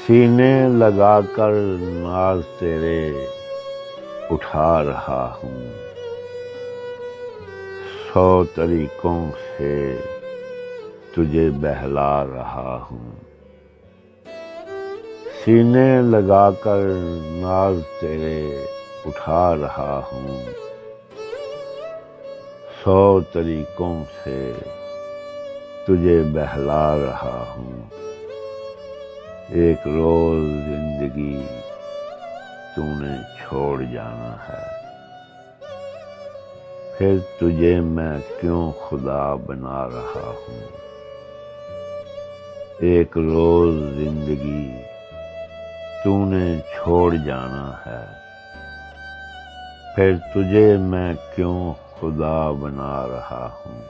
سینے لگا کر ناز تیرے اٹھا رہا ہوں، 100 طریقوں سے تجھے بہلا رہا ہوں۔ سینے لگا کر ناز تیرے اٹھا رہا ہوں، 100 طریقوں سے تجھے بہلا رہا ہوں۔ ایک روز زندگی تو نے چھوڑ جانا ہے، پھر تجھے میں کیوں خدا بنا رہا ہوں۔ ایک روز زندگی تو نے چھوڑ جانا ہے، پھر تجھے میں کیوں خدا بنا رہا ہوں۔